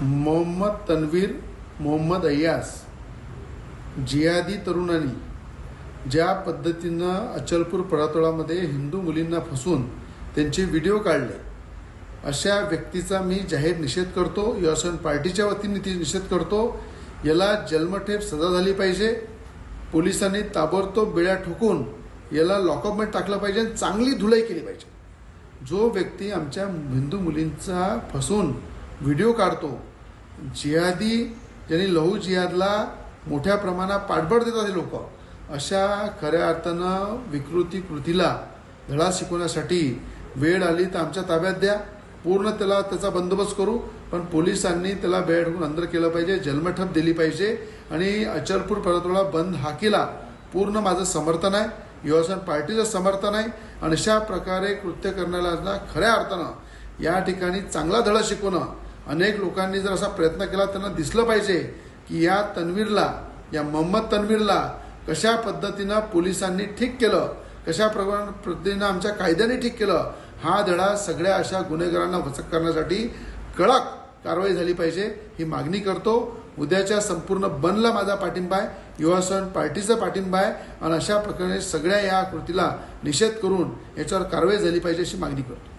मोहम्मद तन्वीर मोहम्मद अय्यास जिहादी तरुणांनी ज्या पद्धतीनं अचलपूर परतवाडामध्ये हिंदू मुलींना फसवून त्यांचे व्हिडिओ काढले, अशा व्यक्तीचा मी जाहीर निषेध करतो। युवासेना पार्टीच्या वतीने निषेध करतो। याला जन्मठेप सजा झाली पाहिजे। पोलिसांनी ताबडतोब बेड्या ठोकून याला लॉकअपमध्ये टाकलं पाहिजे, चांगली धुलाई केली पाहिजे। जो व्यक्ती आमच्या हिंदू मुलींचा फसवून व्हिडिओ काढतो, जिहादी ज्यांनी लहू जिहादला मोठ्या प्रमाणात पाठबळ देतात लोक, अशा खऱ्या अर्थानं विकृती कृतीला धडा शिकवण्यासाठी वेळ आली तर आमच्या ताब्यात द्या, पूर्ण त्याचा बंदोबस्त करू। पण पोलिसांनी त्याला बेड ठोकून अंदर केलं पाहिजे, जन्मठेप दिली पाहिजे। आणि अचलपूर परतवाडा बंद हाकीला पूर्ण माझं समर्थन आहे, युवासेना पार्टीचं समर्थन आहे। आणि अशा प्रकारे कृत्य करण्याला खऱ्या अर्थानं या ठिकाणी चांगला धडा शिकवणं, अनेक लोकांनी जर असा प्रयत्न केला त्यांना दिसलं पाहिजे की या तन्वीरला, या मोहम्मद तन्वीरला कशा पद्धतीनं पोलिसांनी ठीक केलं, कशा पद्धतीनं आमच्या कायद्याने ठीक केलं। हा धडा सगळ्या अशा गुन्हेगारांना वचक करण्यासाठी कडक कारवाई झाली पाहिजे, ही मागणी करतो। उद्याच्या संपूर्ण बंदला माझा पाठिंबा आहे, युवासेना पार्टीचा पाठिंबा आहे। आणि अशा प्रकारे सगळ्या या कृतीला निषेध करून याच्यावर कारवाई झाली पाहिजे अशी मागणी करतो।